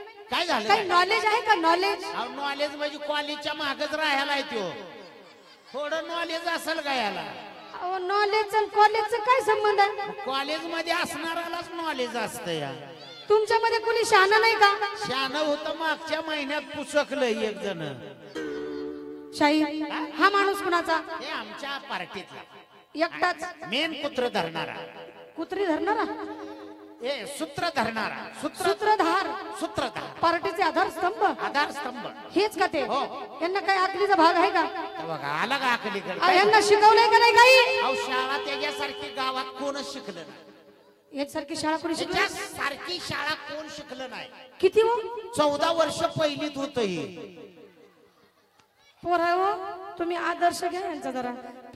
काय झालं? काही नॉलेज आहे का? नॉलेज नॉलेज म्हणजे कॉलेजच्या मागच राहायला येतो. थोडं नॉलेज असेल का याला? नॉलेज आणि कॉलेजचं काय संबंध आहे? कॉलेज मध्ये असणारालाच नॉलेज असतं या. तुमच्यामध्ये कुणी शहाणा नाही का? शहाणं होतं मागच्या महिन्यात पुसकलं एक जण. शाही हा माणूस कुणाचा? हे आमच्या पार्टीतला एकटाच मेन कुत्र धरणारा. कुत्री धरणारा? हे सूत्र धरणारा. सूत्रधार. सूत्रधार पार्टीचे आधारस्तंभ. आधारस्तंभ हेच का ते? हो. यांना काही अकलीचा भाग आहे का? बघा आला का अकलीकडे? यांना शिकवलंय का नाही काही? अहो शाळा त्याच्यासारखी गावात कोणच शिकलं नाही. याच्यासारखी शाळा कोणी शिकली? सारखी शाळा कोण शिकलं नाही. किती हो? 14 वर्ष पहिलीत होत ही पोर आहे हो. तुम्ही आदर्श घ्या यांचा जरा.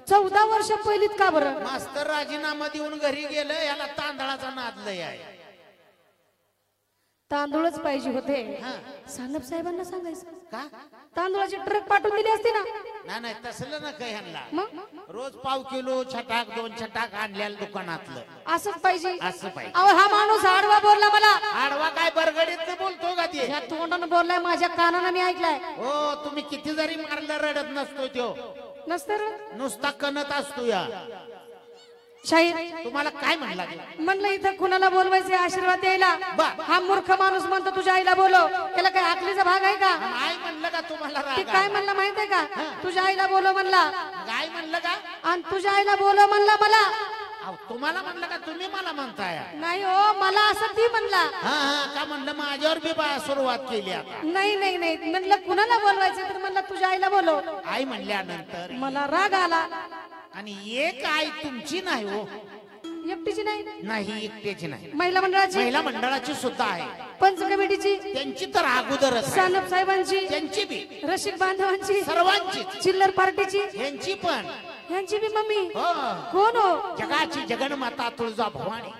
14 वर्ष पहिलीत का बरं? मास्तर राजीनामा देऊन घरी गेलं. याला तांदळाचा नाद लय आहे. तांदूळच पाहिजे होते. सानप साहेबांना सांगायचं का तांदूळाची ट्रक पाठवून दिली असती ना. नाही तसलं ना काही ह्यांना. मग रोज पाव किलो छटाक 2 छटाक आणल्याला दुकानातलं. असंच पाहिजे. असं पाहिजे. अहो हा माणूस आडवा बोलला मला. आडवा काय बरगडीत बोलतो का ते? या तोंडानं बोललाय, माझ्या कानानं मी ऐकलाय. हो तुम्ही किती जरी मारलं रडत नसतो तो. नसतं नुसता कणत असतो या. शाहीर तुम्हाला काय म्हणला? म्हणलं इथं कुणाला बोलवायचे आशीर्वाद द्यायला? हा मूर्ख माणूस म्हणतो तुझ्या आईला बोलव. त्याला काय अकलीचा भाग आहे का? आई म्हणलं का तुम्हाला? ते काय म्हणलं माहित आहे का? तुझ्या आईला बोलव म्हणला. काय म्हणलं का? आणि तुझ्या आईला बोलव म्हणला मला. तुम्हाला म्हणलं का? तुम्ही मला म्हणताय? नाही हो, मला असं ती म्हणला. का म्हणलं माझ्यावर बी सुरुवात केली आता? नाही नाही नाही म्हणलं कुणाला बोलवायचं तर म्हणलं तुझ्या आईला बोलव. आई म्हणल्यानंतर मला राग आला. आणि एक आई तुमची नाही हो. एकटीची नाही? नाही एकटीची नाही. महिला मंडळाची? महिला मंडळाची सुद्धा आहे. पंच कमिटीची? त्यांची तर अगोदरच. सानप साहेबांची? त्यांची बी. रसिक बांधवांची? सर्वांची. चिल्लर पार्टीची? यांची पण. यांची बी मम्मी? हो. कोण हो? जगाची जगन्माता तुळजा भवानी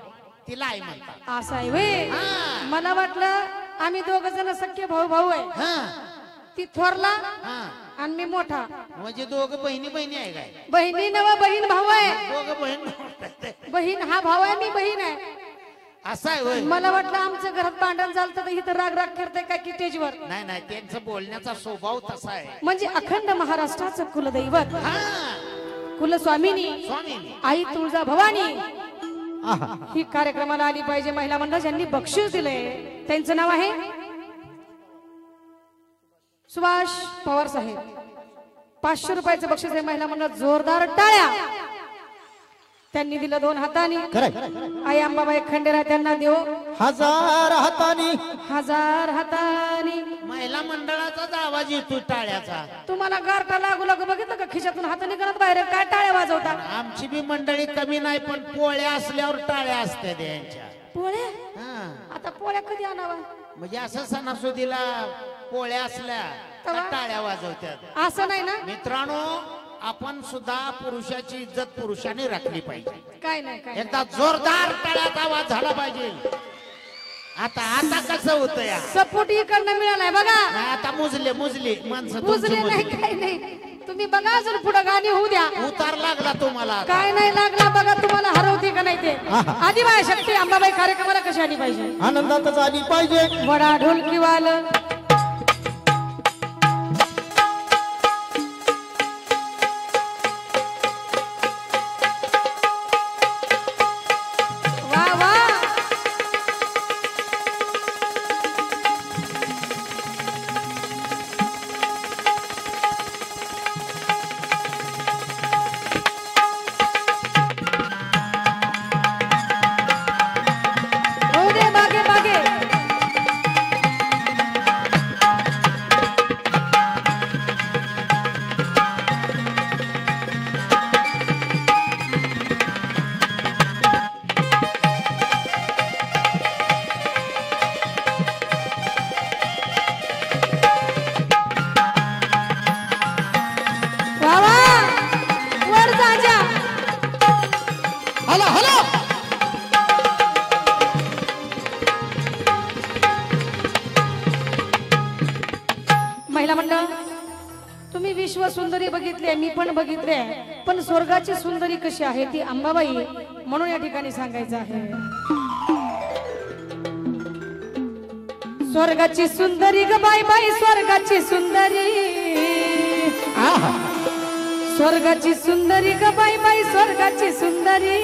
तिला आई म्हणतात. असं आहे वे. मला वाटलं आम्ही दोघ जण सख्खे भाऊ भाऊ आहे. ती थोरला आणि मी मोठा. म्हणजे दोघं बहिणी बहिणी आहे काय? बहिणी नव बहीण भाऊ आहे. दोघं बहीण. बहीण हा भाऊ आहे, मी बहीण आहे. असं आहे. मला वाटलं आमच्या घरात भांडण झालं तर इथं राग राग करते काय की स्टेजवर. नाही नाही त्यांचं बोलण्याचा स्वभाव तसा आहे. म्हणजे अखंड महाराष्ट्राचं कुलदैवत कुलस्वामिनी स्वामी आई तुळजा भवानी ही कार्यक्रमाला आली पाहिजे. महिला मंडळ ज्यांनी बक्षीस दिले त्यांचं नाव आहे सुभाष पवार साहेब. 500 रुपयाचं बक्षीस आहे. महिला मंडळ जोरदार टाळ्या. त्यांनी दिलं 2 हातांनी. आई अंबाबाई खंडेराय त्यांना देऊ 1000 हातांनी. 1000 हातांनी. महिला मंडळाचाच आवाज येतो टाळ्याचा. तुम्हाला गारठा लागू लागू बघितलं का? खिशातून हात निघत बाहेर काय टाळ्या वाजवता? आमची बी मंडळी कमी नाही, पण पोळ्या असल्यावर टाळ्या असते त्यांच्या. पोळ्या? आता पोळ्या कधी आणावा? म्हणजे असं सणासुदीला पोळ्या असल्या तर टाळ्या वाजवतात. असं नाही ना मित्रांनो, आपण सुद्धा पुरुषाची इज्जत पुरुषाने राखली पाहिजे. काय नाही काय एकदा जोरदार टाळ्याचा आवाज झाला पाहिजे. आता आता कसं होतं या? सपोर्ट इकडनं मिळालाय बघा. आता मुजले माणसं मुजले नाही काही नाही. तुम्ही बघा अजून पुढे गाणी होऊ द्या. उतार लागला तुम्हाला? काय नाही लागला बघा. तुम्हाला हरवते का नाही ते? आदिवासी शक्ती अंबाबाई कार्यक्रमाला कशी आली पाहिजे? आनंदातच आली पाहिजे. वडा ढोलकी वाल महिला मंडळ. तुम्ही विश्व सुंदरी बघितली, मी पण बघितले, पण स्वर्गाची सुंदरी कशी आहे ती अंबाबाई म्हणून या ठिकाणी सांगायचं आहे. स्वर्गाची सुंदरी ग बाई बाई स्वर्गाची सुंदरी स्वर्गाची सुंदरी ग बाई बाई स्वर्गाची सुंदरी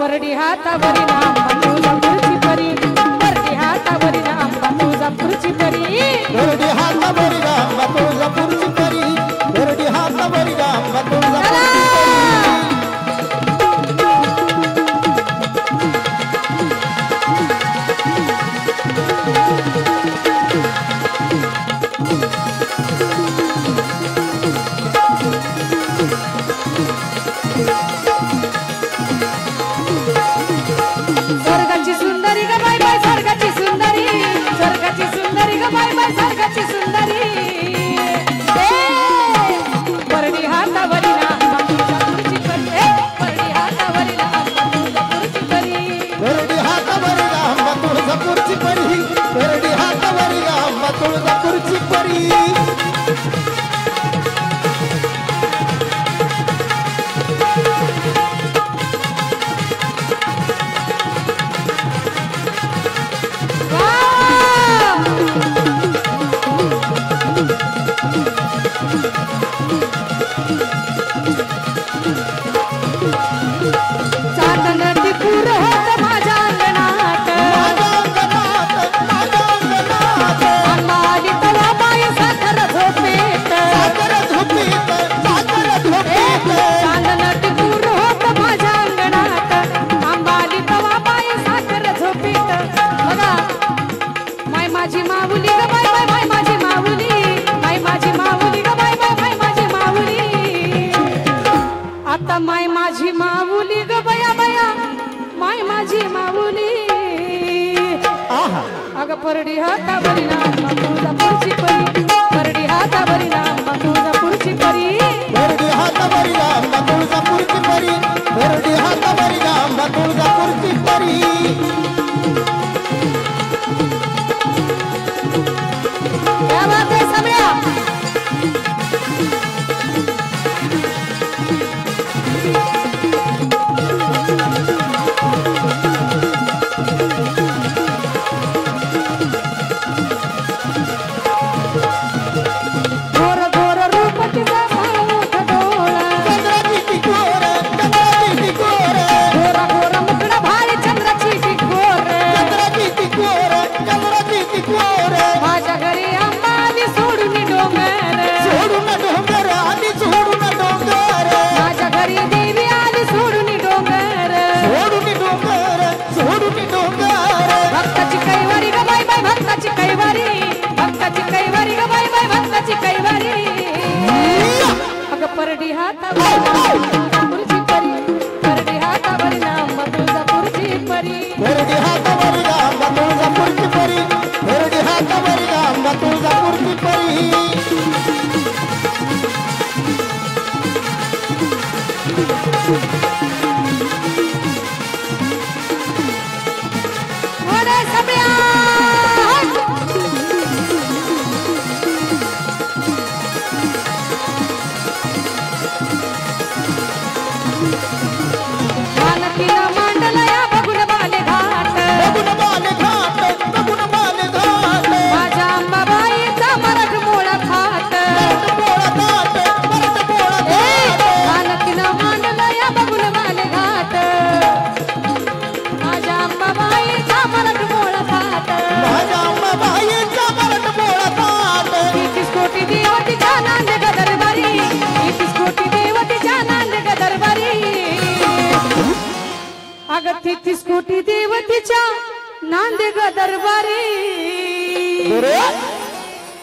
परडी हातावरी नाम तुळजापूरची परी परडी हातावरी नाम तुळजापूरची परी परडी हातावरी नाम तुळजापूरची परी परडी हातावरी नाम तुळजापूरची स्वर्गाची सुंदरी ग बाई बाई स्वर्गाची सुंदरी स्वर्गाची सुंदरी ग बाई बाई स्वर्गाची सुंदरी परडी हातावरी नाम तुळजापूरची परी परडी हातावरी नाम तुळजापूरची परी परडी हातावरी नाम तुळजापूरची परी परडी हातावरी नाम तुळजापूरची परी माय माझी माऊली ग बया बया माय माझी माऊली अग परडी हातावरी नाम तुळजापूरची परी परडी हातावरी नाम तुळजापूरची परी परडी हातावरी नाम तुळजापूरची परी परडी हातावरी नाम तुळजापूरची परी क्या बात है सम्या माझ्या घरी अंबाली सोडून डोंगर माझ्या घरी देवी आली सोडून डोंगर भक्ताची कैवारी ग बाई बाई भक्ताची कैवारी ग बाई बाई भक्ताची कैवारी अग परडी हातावरी तुळजापूरची परी परडी हातावरी नाम तुळजापूरची परी परडी हातावरी नाम तुळजापूरची परी परडी हातावरी नाम तुळजापूरची परी मांडलया बघून बाले घाट माझ्या अंबाबाईचा मराठ मोळा थाट मांडलया बघून बाले घाट माझ्या अंबाबाईचा मराठ मोळा थाट तीस कोटी देवतीच्या नांद गदरबारी 30 कोटी देवतीच्या नांद गदरबारी अग 30 कोटी देवतीच्या नांद गदरबारी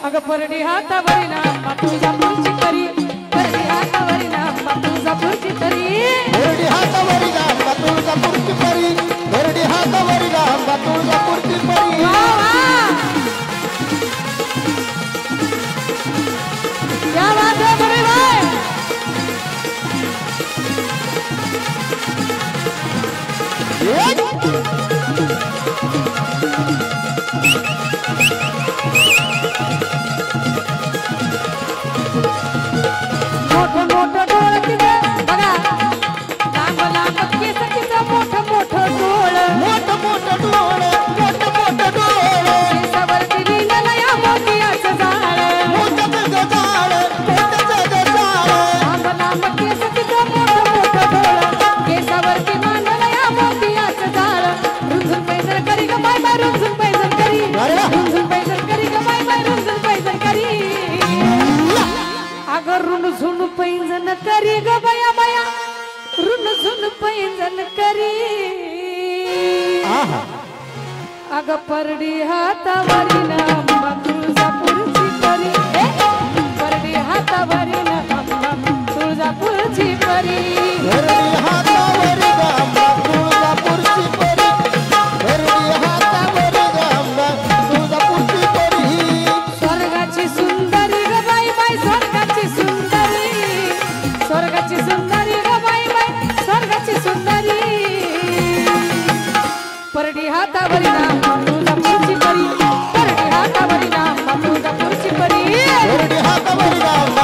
अग परडी हातावरी नाम तुळजापूरची परी परडी हातावरी नाम तुळजापूरची तरी परडी हातावरी नाम तुळजापूरची परी परडी हातावरी नाम तुळजापूरची परी क्या बात है बड़े भाई मोठं मोठं डोळ तिथं बघा लांब लांब केस तिचं मोठं मोठं डोळ मोठं मोठं डोळ पैंजण करी आहा अग परडी हातावरी ना अंबा तुळजापूरची परी परडी हातावरी ना अंबा तुळजापूरची परी वरडी हातावरी गांबा तुळजापूरची परी वरडी हातावरी गांबा तुळजापूरची परी स्वर्गाची सुंदरी ग बाई बाई स्वर्गाची सुंदरी स्वर्गाची सुंदरी ग बाई बाई स्वर्गाची सुंदरी परडी हातावरी ना तुळजापूरची परी परडी हातावरी ना तुळजापूरची परी वरडी हातावरी गांबा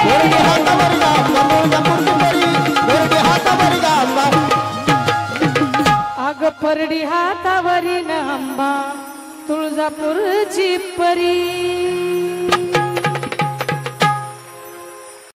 वरडी हातावरी गांबा तुळजापूरची परी वरडी हातावरी गांबा अग परडी हातावरी ना अंबा तुळजापूरची परी